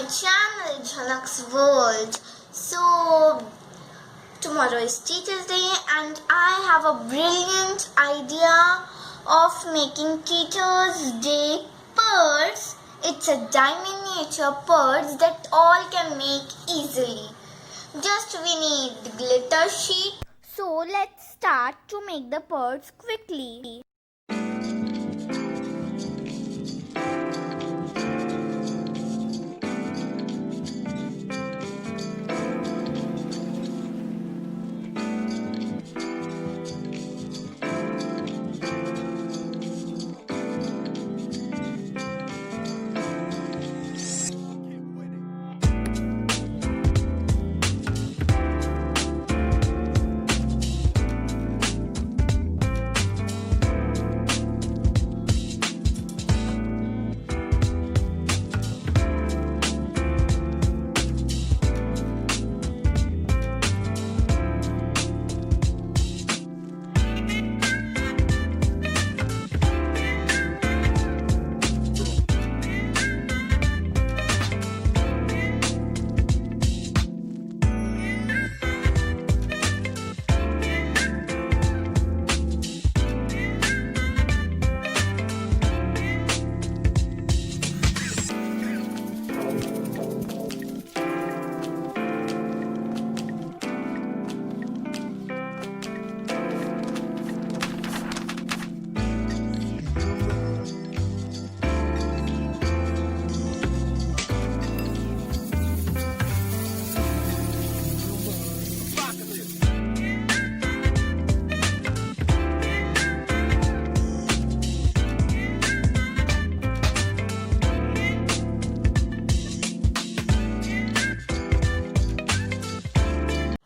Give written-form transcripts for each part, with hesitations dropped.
channel Jhanak's World. So tomorrow is Teachers Day and I have a brilliant idea of making Teachers Day purse. It's a miniature purse that all can make easily. Just we need glitter sheet. So let's start to make the purse quickly.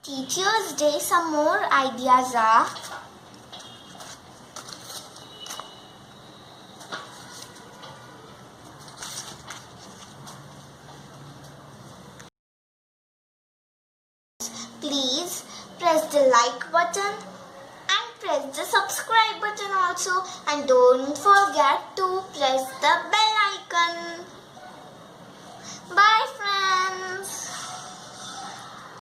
Teachers Day, some more ideas are please press the like button and press the subscribe button also, and don't forget to press the bell icon. Bye friends.